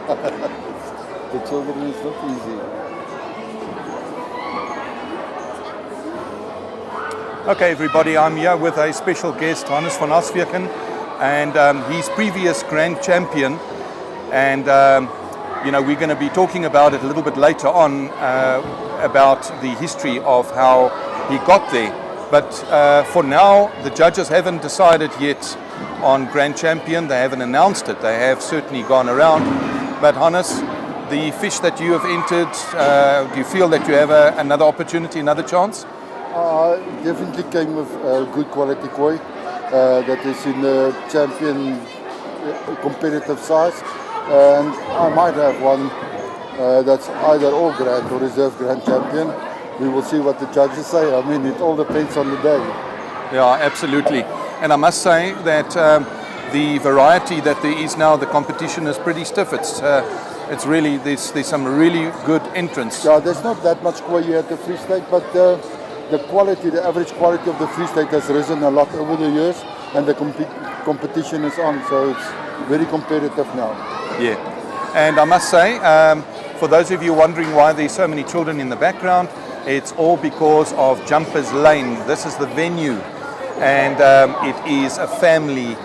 The children is not easy. Okay, everybody, I'm here with a special guest, Hannes van Asweken, and he's previous grand champion. And we're going to be talking about it a little bit later on, about the history of how he got there. But for now, the judges haven't decided yet on grand champion. They haven't announced it. They have certainly gone around. But Hannes, the fish that you have entered, do you feel that you have another opportunity, another chance? Definitely came with good quality koi that is in the champion competitive size. And I might have one that's either all grand or reserve grand champion. We will see what the judges say. I mean, it all depends on the day. Yeah, absolutely. And I must say that the variety that there is now, the competition is pretty stiff. It's really, there's some really good entrants. Yeah, there's not that much koi here at the Free State, but the quality, the average quality of the Free State has risen a lot over the years, and the competition is on, so it's very competitive now. Yeah, and I must say, for those of you wondering why there's so many children in the background, it's all because of Jumpers Lane. This is the venue, and it is a family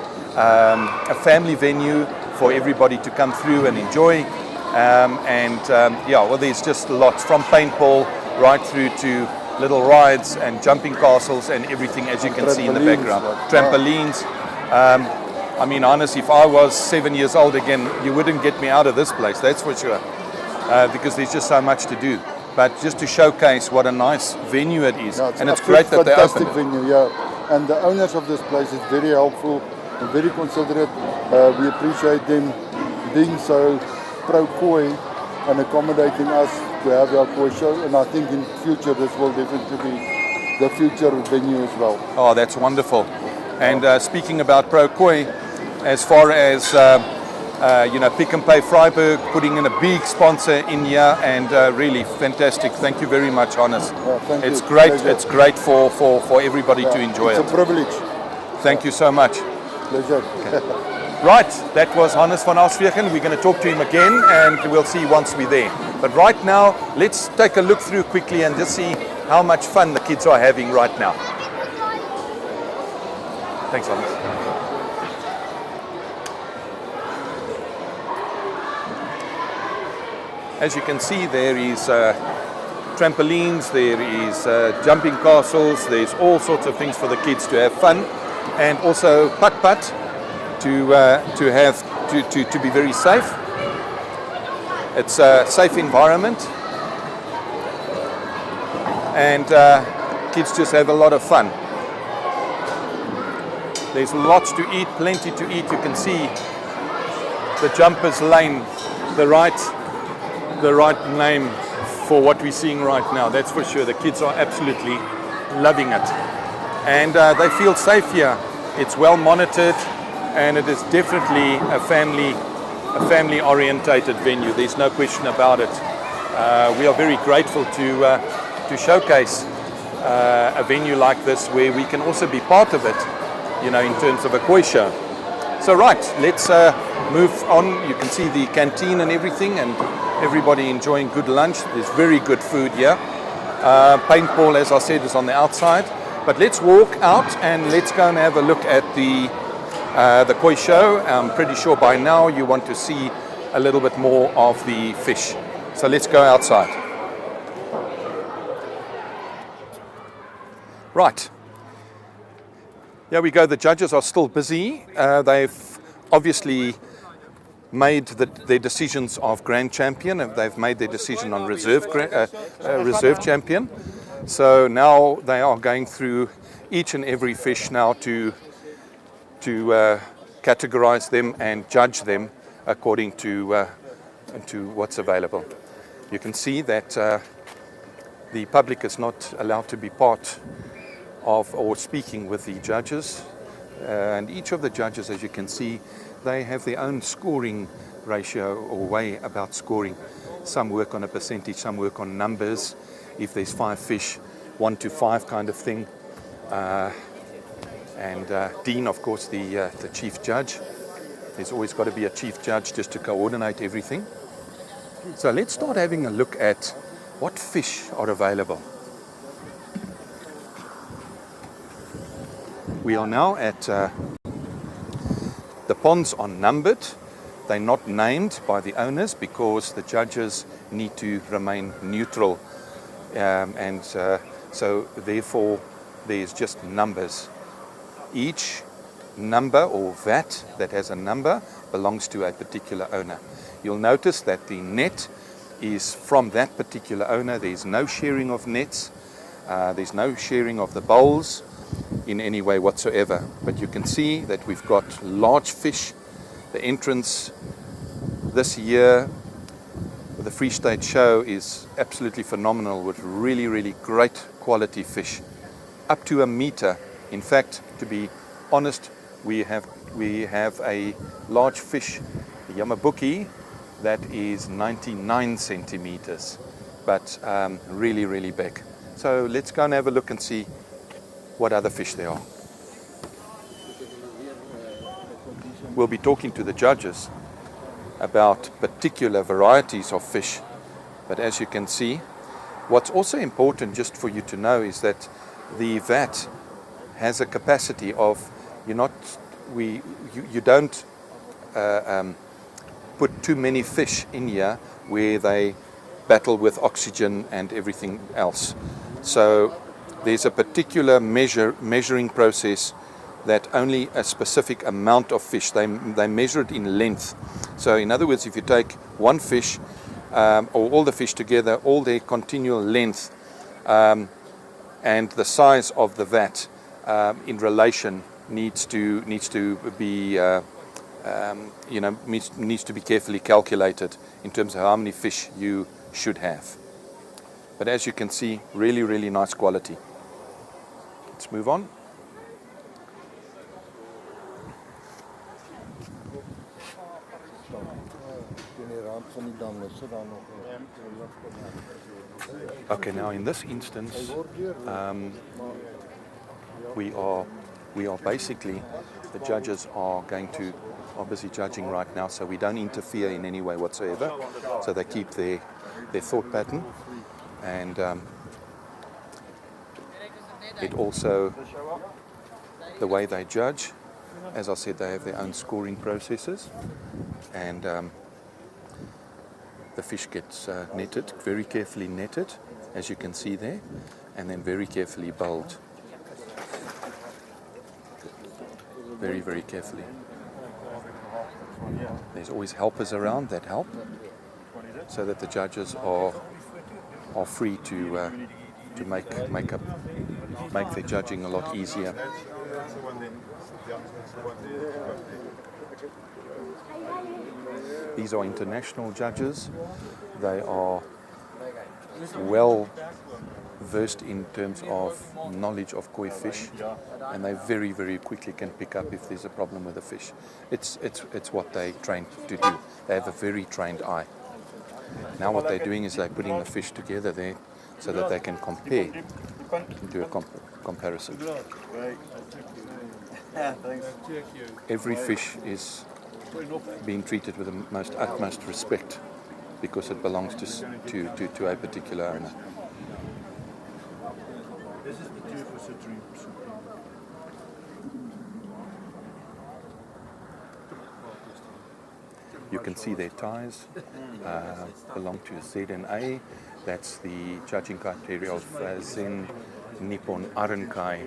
venue for everybody to come through and enjoy. There's just lots, from paintball right through to little rides and jumping castles and everything, as you can see in the background. Trampolines. I mean, honestly, if I was 7 years old again, you wouldn't get me out of this place, that's for sure, because there's just so much to do. But just to showcase what a nice venue it is, yeah, and it's great that they opened. Fantastic venue, yeah. And the owners of this place is very helpful and very considerate. We appreciate them being so pro-koi and accommodating us to have our koi show. And I think in future this will definitely be the future venue as well. Oh, that's wonderful. And speaking about pro-koi, as far as Pick n Pay Freiburg putting in a big sponsor in here, and really fantastic. Thank you very much, Hannes. Thank it's you. great. Pleasure. It's great for everybody to enjoy it's a privilege. Thank you so much. Pleasure. Okay. Right, that was Hannes van Asweken. We're going to talk to him again, and we'll see once we're there. But right now, let's take a look through quickly and just see how much fun the kids are having right now. Thanks, Hannes. As you can see, there is trampolines, there is jumping castles, there's all sorts of things for the kids to have fun, and also putt-putt to be very safe. It's a safe environment, and kids just have a lot of fun. There's lots to eat, plenty to eat. You can see the Jumpers Lane, the right name for what we're seeing right now, that's for sure. The kids are absolutely loving it, and they feel safe here. It's well monitored, and it is definitely a family orientated venue. There's no question about it. We are very grateful to showcase a venue like this, where we can also be part of it, in terms of a koi show. So right, let's move on. You can see the canteen and everything, and everybody enjoying good lunch. There's very good food here. Paintball, as I said, is on the outside. But let's walk out and let's go and have a look at the koi show. I'm pretty sure by now you want to see a little bit more of the fish. So let's go outside. Right. Here we go. The judges are still busy. They've obviously made their decisions of grand champion, and they've made their decision on reserve champion. So now they are going through each and every fish now to categorize them and judge them according to what's available. You can see that the public is not allowed to be part of or speaking with the judges, and each of the judges, as you can see, they have their own scoring ratio or way about scoring. Some work on a percentage, some work on numbers. If there's 5 fish, 1 to 5 kind of thing. And Dean, of course, the chief judge. There's always got to be a chief judge just to coordinate everything. So let's start having a look at what fish are available. We are now at the ponds are numbered. They're not named by the owners because the judges need to remain neutral, so therefore there's just numbers. Each number or vat that has a number belongs to a particular owner. You'll notice that the net is from that particular owner. There's no sharing of nets. There's no sharing of the bowls in any way whatsoever. But you can see that we've got large fish. The entrance this year with the Free State Show is absolutely phenomenal with really, really great quality fish. Up to a meter. In fact, to be honest, we have a large fish, the Yamabuki, that is 99 centimeters, but really, really big. So let's go and have a look and see what other fish there are. We'll be talking to the judges about particular varieties of fish, but as you can see, what's also important just for you to know is that the vat has a capacity of, you don't put too many fish in here where they battle with oxygen and everything else. So there's a particular measuring process that only a specific amount of fish, they measure it in length. So in other words, if you take one fish or all the fish together, all their continual length and the size of the vat in relation needs to be needs to be carefully calculated in terms of how many fish you should have. But as you can see, really, really nice quality. Let's move on. Okay, now in this instance, we are basically, the judges are busy judging right now, so we don't interfere in any way whatsoever. So they keep their thought pattern, and it also, the way they judge, as I said, they have their own scoring processes, and the fish gets netted, very carefully netted, as you can see there, and then very carefully bowled. Very, very carefully. There's always helpers around that help, so that the judges are free to make their judging a lot easier. These are international judges. They are well versed in terms of knowledge of koi fish, and they very, very quickly can pick up if there's a problem with the fish. It's what they trained to do. They have a very trained eye. Now what they're doing is they're putting the fish together there so that they can compare, do a comparison. Every fish is being treated with the most utmost respect because it belongs to a particular owner. You can see their ties belong to ZNA. That's the judging criteria of Zen Nippon Arankai.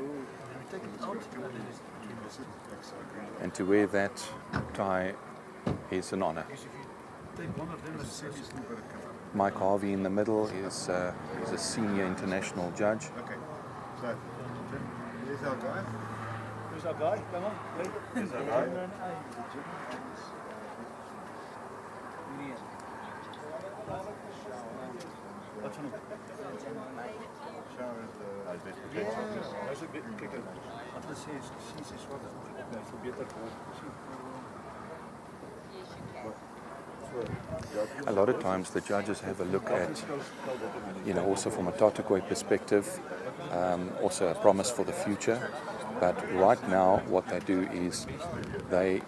And to wear that tie is an honor. Mike Harvey in the middle is a senior international judge. Okay, so here's our guy. Who's our guy? Come on, here's our guy. A lot of times the judges have a look at, also from a tatakoi perspective, also a promise for the future. But right now, what they do is they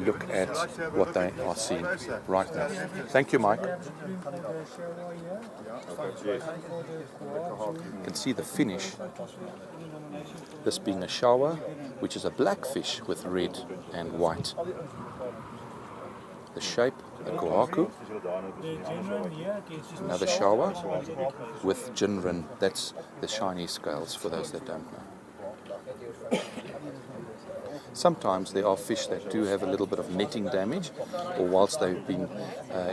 look at what they are seeing right now. Thank you, Mike. You can see the finish. This being a shower, which is a black fish with red and white. The shape, a kohaku. Another shower with jinrin. That's the shiny scales for those that don't know. Sometimes there are fish that do have a little bit of netting damage, or whilst they've been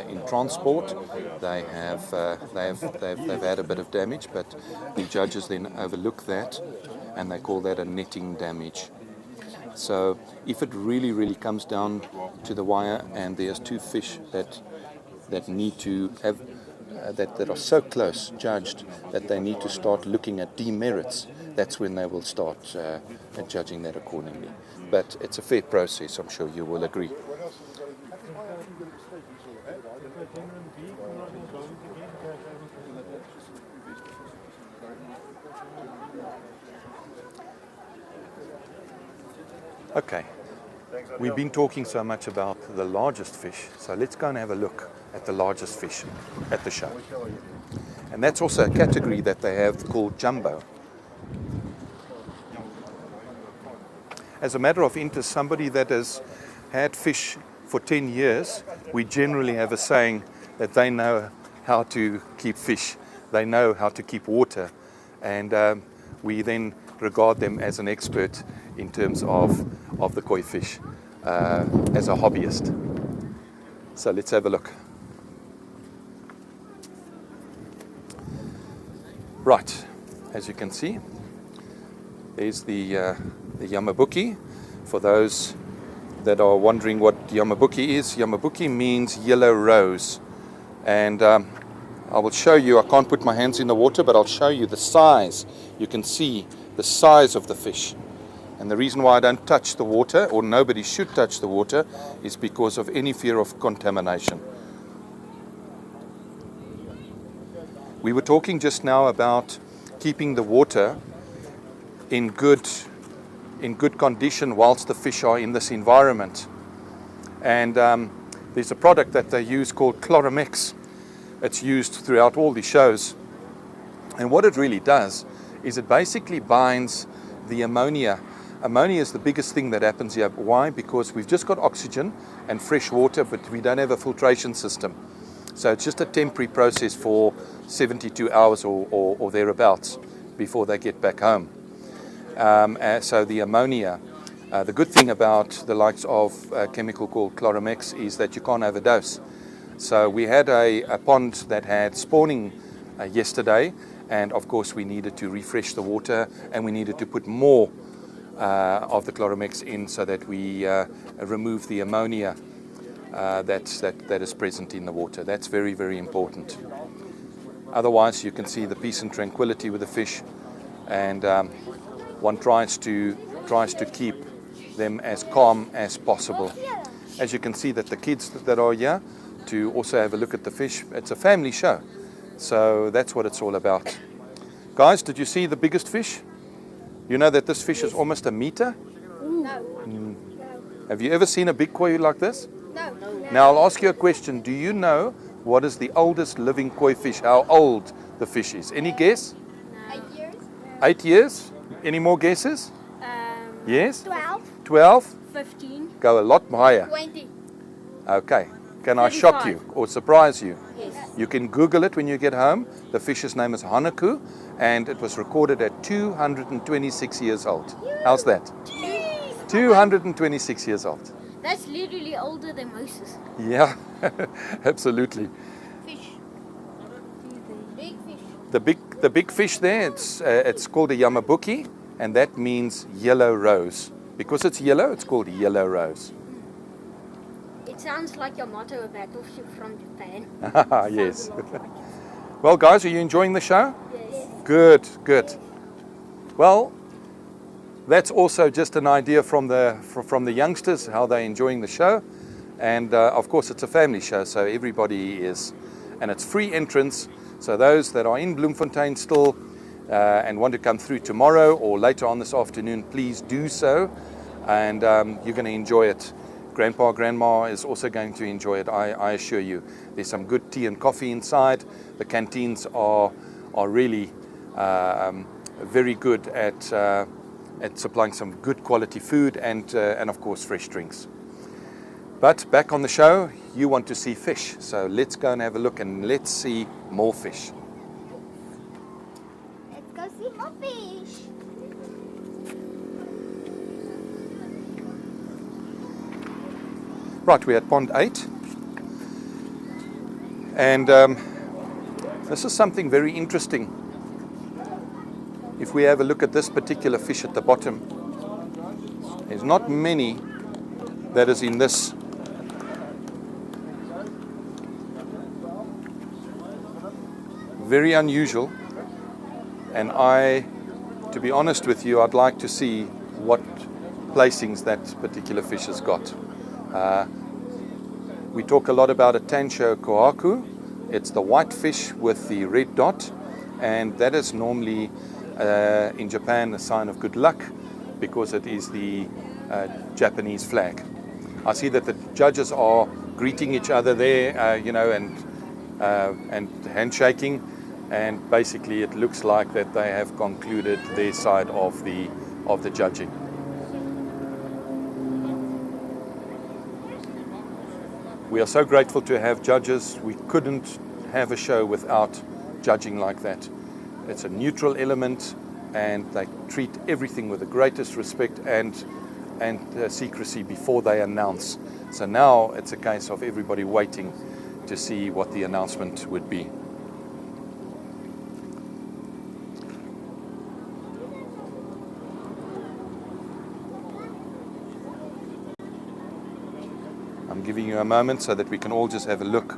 in transport, they've had a bit of damage, but the judges then overlook that, and they call that a netting damage. So if it really comes down to the wire, and there's two fish that need to have that are so close judged that they need to start looking at demerits, that's when they will start judging that accordingly. But it's a fair process, I'm sure you will agree. Okay, we've been talking so much about the largest fish, so let's go and have a look at the largest fish at the show. And that's also a category that they have called jumbo. As a matter of interest, somebody that has had fish for 10 years, we generally have a saying that they know how to keep fish, they know how to keep water, and we then regard them as an expert in terms of the koi fish as a hobbyist. So let's have a look. Right, as you can see, there's the Yamabuki. For those that are wondering what Yamabuki is, Yamabuki means yellow rose. And I will show you, I can't put my hands in the water, but I'll show you the size. You can see the size of the fish. And the reason why I don't touch the water, or nobody should touch the water, is because of any fear of contamination. We were talking just now about keeping the water in good condition whilst the fish are in this environment. And there's a product that they use called Chloromex. It's used throughout all the shows. And what it really does is it basically binds the ammonia. Ammonia is the biggest thing that happens here. Why? Because we've just got oxygen and fresh water, but we don't have a filtration system. So it's just a temporary process for 72 hours or thereabouts before they get back home. So the ammonia, the good thing about the likes of a chemical called Chloromex is that you can't overdose. So we had a pond that had spawning yesterday, and of course we needed to refresh the water, and we needed to put more of the Chloromex in so that we remove the ammonia that is present in the water. That's very, very important. Otherwise, you can see the peace and tranquility with the fish, and one tries to keep them as calm as possible. As you can see that the kids that are here to also have a look at the fish, it's a family show. So that's what it's all about. Guys, did you see the biggest fish? You know that this fish is almost a meter? No. Have you ever seen a big koi like this? No. Now I'll ask you a question. Do you know what is the oldest living koi fish? How old the fish is? Any guess? 8 years. 8 years? Any more guesses? Yes? 12. 12? 15. Go a lot higher. 20. Okay. Can I shock you or surprise you? Yes. You can Google it when you get home. The fish's name is Hanaku, and it was recorded at 226 years old. How's that? 226 years old. That's literally older than Moses. Yeah, absolutely. Fish. Big fish. The big fish there, it's called a Yamabuki, and that means yellow rose. Because it's yellow, it's called yellow rose. It sounds like Yamato, a battleship from Japan. Yes. Well, guys, are you enjoying the show? Yes. Good. Well, that's also just an idea from the youngsters, how they're enjoying the show. And of course, it's a family show, so everybody is. And it's free entrance, so those that are in Bloemfontein still, and want to come through tomorrow or later on this afternoon, please do so, and you're going to enjoy it. Grandpa, Grandma is also going to enjoy it, I assure you. There's some good tea and coffee inside. The canteens are really very good at supplying some good quality food and of course fresh drinks. But back on the show, you want to see fish, so let's go and have a look and let's see more fish. Let's go see more fish. Right, we're at pond 8, and this is something very interesting. If we have a look at this particular fish at the bottom, there's not many that is in this very unusual, and to be honest with you, I'd like to see what placings that particular fish has got. We talk a lot about a Tansho kohaku. It's the white fish with the red dot, and that is normally in Japan a sign of good luck because it is the Japanese flag. I see that the judges are greeting each other there, and handshaking, and basically it looks like that they have concluded their side of the judging. We are so grateful to have judges. We couldn't have a show without judging like that. It's a neutral element, and they treat everything with the greatest respect and secrecy before they announce. So now it's a case of everybody waiting to see what the announcement would be. I'm giving you a moment so that we can all just have a look.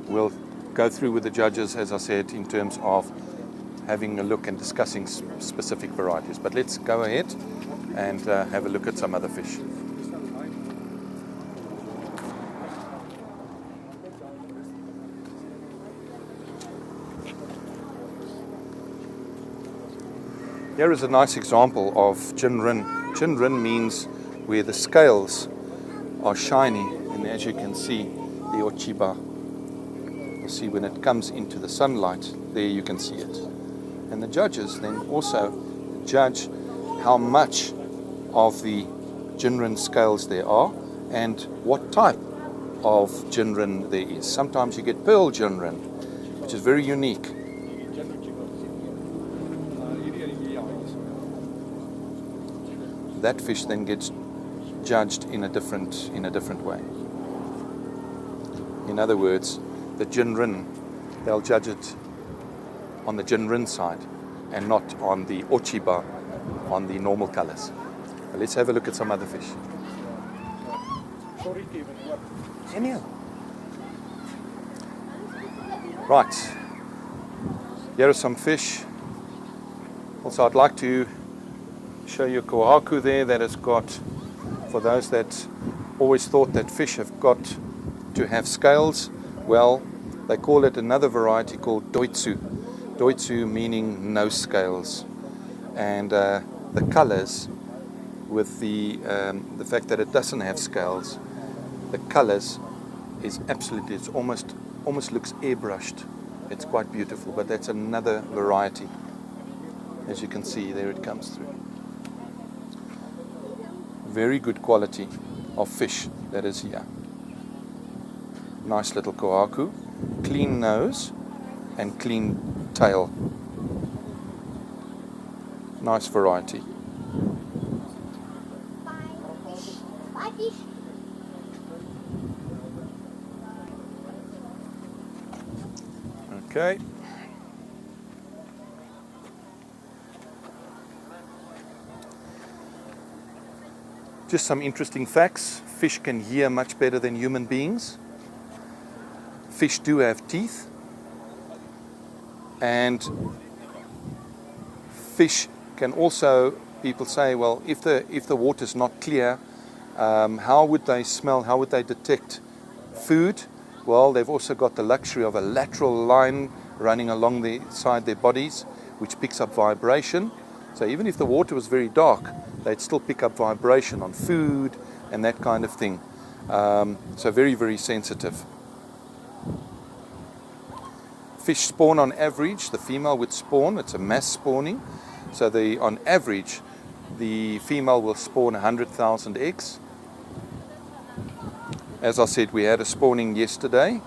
We'll go through with the judges, as I said, in terms of having a look and discussing specific varieties. But let's go ahead and have a look at some other fish. Here is a nice example of jinrin. Jinrin means where the scales are shiny, and as you can see, the ochiba. You see when it comes into the sunlight, there you can see it. And the judges then also judge how much of the jinrin scales there are and what type of jinrin there is. Sometimes you get pearl jinrin, which is very unique. That fish then gets judged in a different way. In other words, the jinrin, they'll judge it on the jinrin side and not on the ochiba, on the normal colors. But let's have a look at some other fish. Right, here are some fish. Also, I'd like to show you a kohaku there that has got, for those that always thought that fish have got to have scales, well, they call it another variety called doitsu. Doitsu meaning no scales. And the colors, with the fact that it doesn't have scales, the colors is absolutely, it's almost looks airbrushed. It's quite beautiful, but that's another variety. As you can see, there it comes through. Very good quality of fish that is here. Nice little kohaku, clean nose and clean tail. Nice variety. Five fish. Okay. Just some interesting facts. Fish can hear much better than human beings. Fish do have teeth. And fish can also, people say, well, if the water's not clear, how would they smell, how would they detect food? Well, they've also got the luxury of a lateral line running along the side their bodies, which picks up vibration. So even if the water was very dark, they'd still pick up vibration on food and that kind of thing. So very, very sensitive. Fish spawn on average, the female would spawn, it's a mass spawning. So on average, the female will spawn 100,000 eggs. As I said, we had a spawning yesterday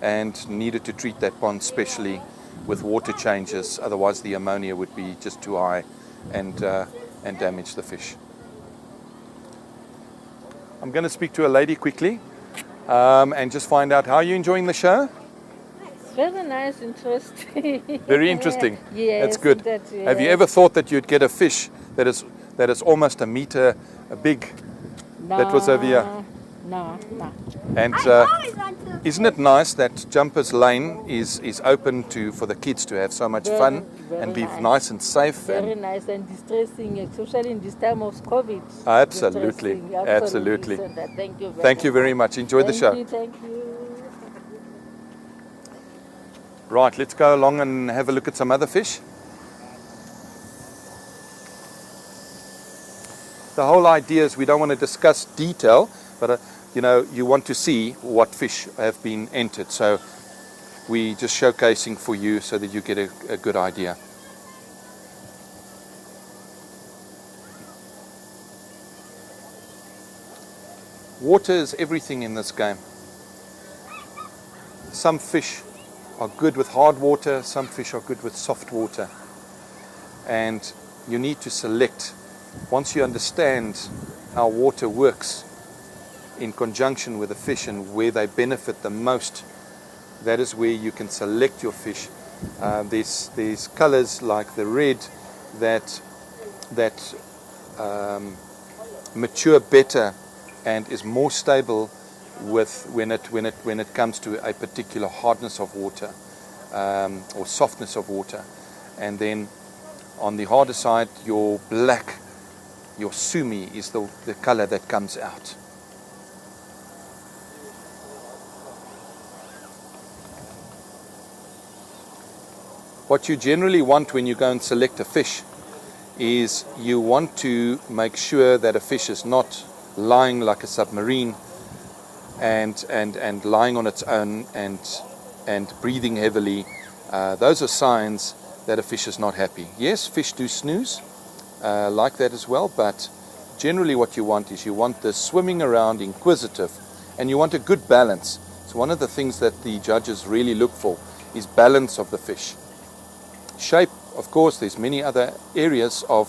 and needed to treat that pond specially with water changes, otherwise the ammonia would be just too high and damage the fish. I'm going to speak to a lady quickly and just find out, how are you enjoying the show? Very nice, interesting. Very interesting. Yes, that's good. Have you ever thought that you'd get a fish that is almost a meter big? No, that was over here. No. And isn't it nice that Jumpers Lane is open for the kids to have so much fun and be nice and safe? Very nice and distressing, especially in this time of COVID. Absolutely, Distressing, absolutely. So thank you. Thank you very much. Enjoy the show. Thank you. Right, let's go along and have a look at some other fish. The whole idea is we don't want to discuss detail, but you want to see what fish have been entered. So we just showcasing for you so that you get a good idea. Water is everything in this game. Some fish are good with hard water, some fish are good with soft water. And you need to select. Once you understand how water works in conjunction with the fish and where they benefit the most, that is where you can select your fish. There's colors like the red that mature better and is more stable when it comes to a particular hardness of water or softness of water. And then on the harder side, your black, your sumi is the color that comes out. What you generally want when you go and select a fish is you want to make sure that a fish is not lying like a submarine and lying on its own and breathing heavily. Those are signs that a fish is not happy. Yes, fish do snooze like that as well, but generally what you want is you want the swimming around, inquisitive, and you want a good balance. So one of the things that the judges really look for is balance of the fish. Shape, of course, there's many other areas of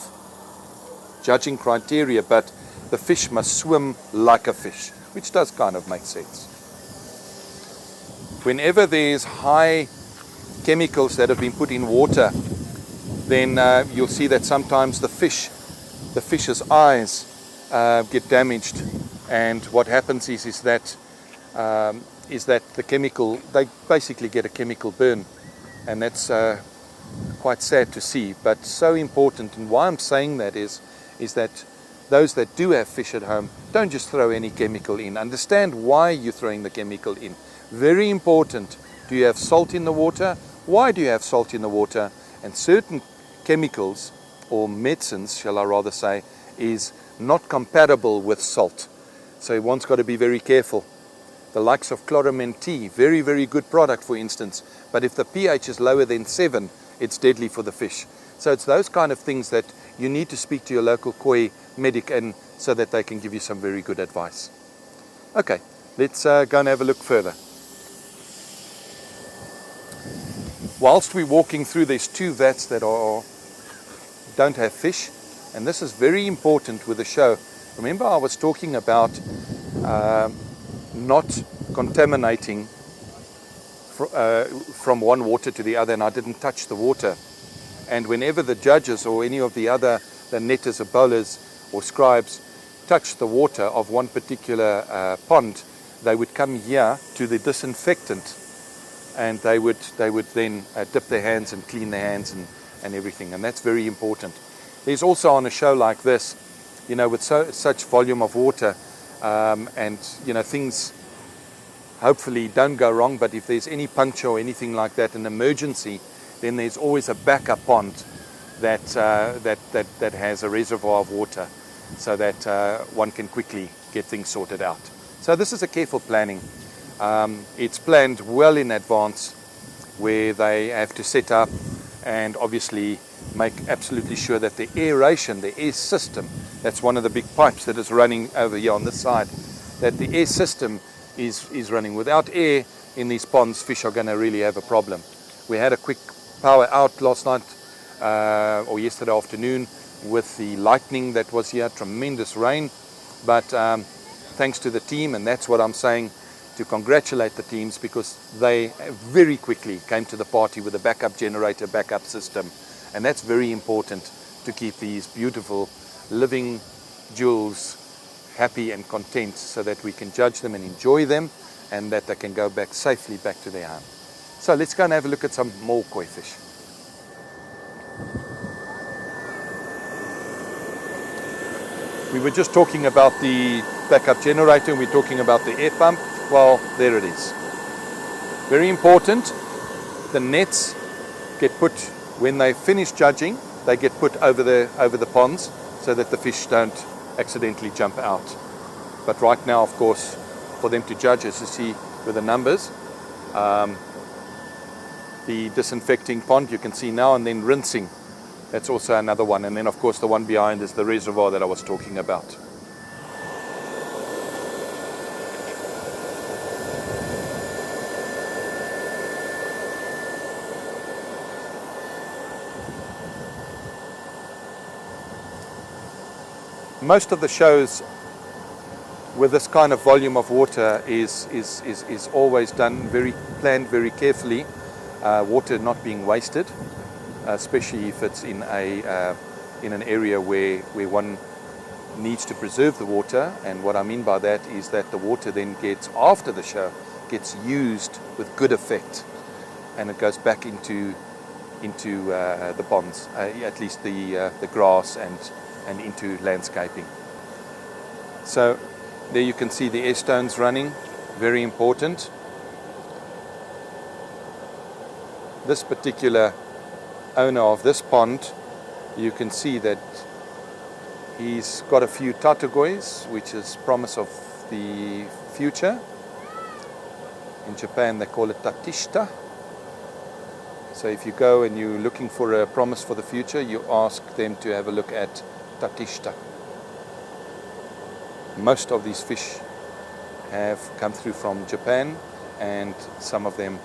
judging criteria, but the fish must swim like a fish, which does kind of make sense. Whenever there's high chemicals that have been put in water, then you'll see that sometimes the fish's eyes get damaged, and what happens is that the chemical, they basically get a chemical burn, and that's quite sad to see, but so important. And why I'm saying that is that those that do have fish at home, don't just throw any chemical in. Understand why you're throwing the chemical in. Very important. Do you have salt in the water? Why do you have salt in the water? And certain chemicals, or medicines, shall I rather say, is not compatible with salt. So one's got to be very careful. The likes of chloramine T, very, very good product, for instance. But if the pH is lower than 7, it's deadly for the fish. So it's those kind of things that you need to speak to your local koi medic and so that they can give you some very good advice. Okay, let's go and have a look further. Whilst we're walking through, there's 2 vats that don't have fish, and this is very important with the show. Remember, I was talking about not contaminating from one water to the other, and I didn't touch the water. And whenever the judges or any of the netters or bowlers or scribes touched the water of one particular pond, they would come here to the disinfectant, and they would then dip their hands and clean their hands and everything, and that's very important. There's also on a show like this, with such volume of water, and things hopefully don't go wrong, but if there's any puncture or anything like that, an emergency, then there's always a backup pond that has a reservoir of water, so that one can quickly get things sorted out. So this is a careful planning. It's planned well in advance, where they have to set up and obviously make absolutely sure that the aeration, the air system, that's one of the big pipes that is running over here on this side, that the air system is running. Without air in these ponds, fish are going to really have a problem. We had a quick power out last night or yesterday afternoon with the lightning that was here, tremendous rain, but thanks to the team, and that's what I'm saying, to congratulate the teams, because they very quickly came to the party with a backup generator, backup system, and that's very important to keep these beautiful living jewels happy and content, so that we can judge them and enjoy them, and that they can go back safely back to their home. So let's go and have a look at some more koi fish. We were just talking about the backup generator, and we're talking about the air pump. Well, there it is. Very important. The nets get put, when they finish judging, they get put over the ponds, so that the fish don't accidentally jump out. But right now, of course, for them to judge, as you see with the numbers, the disinfecting pond you can see now, and then rinsing, that's also another one. And then of course the one behind is the reservoir that I was talking about. Most of the shows with this kind of volume of water is always done planned very carefully. Water not being wasted, especially if it's in an area where one needs to preserve the water. And what I mean by that is that the water then gets, after the show, gets used with good effect, and it goes back into the ponds, at least the grass and into landscaping. So there you can see the air stones running, very important. This particular owner of this pond, you can see that he's got a few tatagois, which is promise of the future. In Japan they call it tatishita. So if you go and you're looking for a promise for the future, you ask them to have a look at tatishita. Most of these fish have come through from Japan, and some of them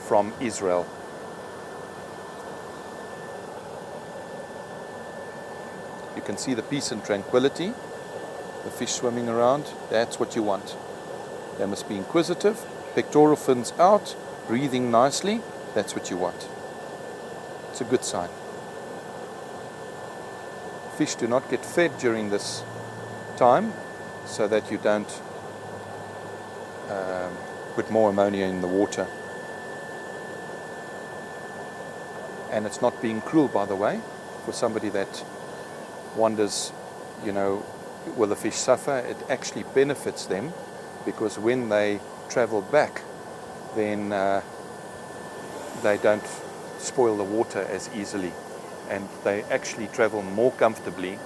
from Israel. You can see the peace and tranquility, the fish swimming around. That's what you want. They must be inquisitive, pectoral fins out, breathing nicely. That's what you want. It's a good sign. Fish do not get fed during this time, so that you don't put more ammonia in the water. And it's not being cruel, by the way, for somebody that wonders, will the fish suffer? It actually benefits them, because when they travel back, then they don't spoil the water as easily, and they actually travel more comfortably.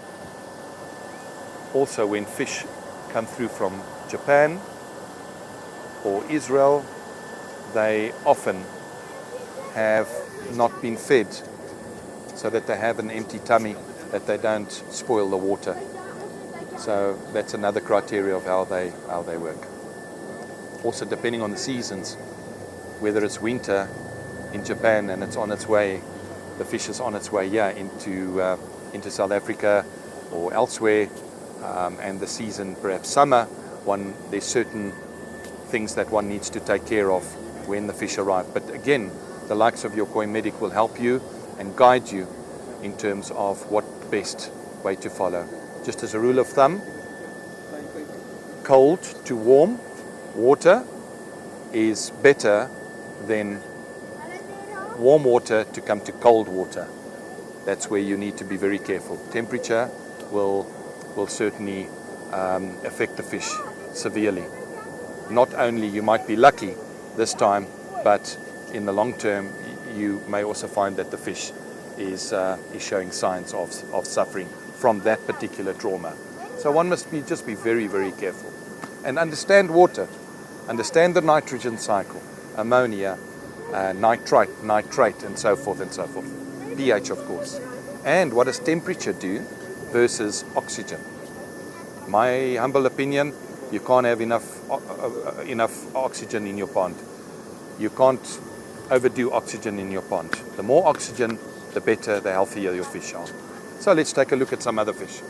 Also, when fish come through from Japan or Israel, they often have not been fed, so that they have an empty tummy, that they don't spoil the water. So that's another criteria of how they work. Also, depending on the seasons, whether it's winter in Japan and it's on its way, the fish is on its way here into South Africa or elsewhere, and the season perhaps summer, there's certain things that one needs to take care of when the fish arrive. But again, the likes of your koi medic will help you and guide you in terms of what best way to follow. Just as a rule of thumb, cold to warm water is better than warm water to come to cold water. That's where you need to be very careful. Temperature will certainly affect the fish severely. Not only you might be lucky this time, but in the long term, you may also find that the fish is showing signs of suffering from that particular trauma. So one must just be very, very careful and understand water, understand the nitrogen cycle, ammonia, nitrate, and so forth and so forth. pH, of course. And what does temperature do versus oxygen? My humble opinion, you can't have enough oxygen in your pond. You can't overdo oxygen in your pond. The more oxygen, the better, the healthier your fish are. So let's take a look at some other fish.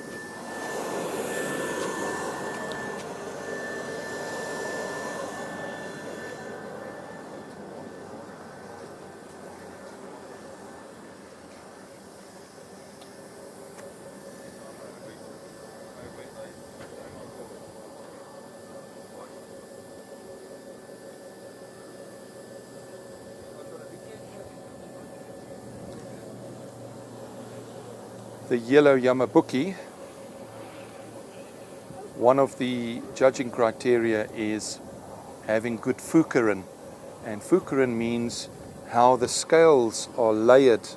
The yellow Yamabuki, one of the judging criteria is having good fukurin. And fukurin means how the scales are layered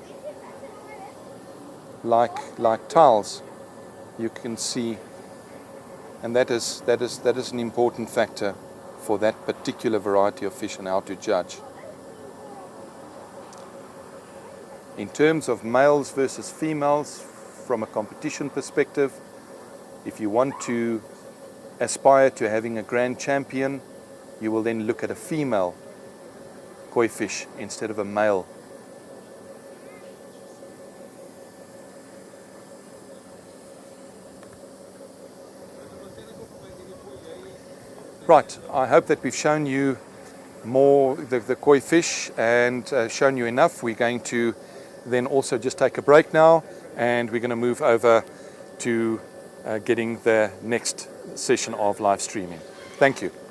like tiles, you can see. And that is an important factor for that particular variety of fish and how to judge. In terms of males versus females, from a competition perspective, if you want to aspire to having a grand champion, you will then look at a female koi fish instead of a male. Right, I hope that we've shown you more the koi fish and shown you enough. We're going to then also just take a break now, and we're going to move over to getting the next session of live streaming. Thank you.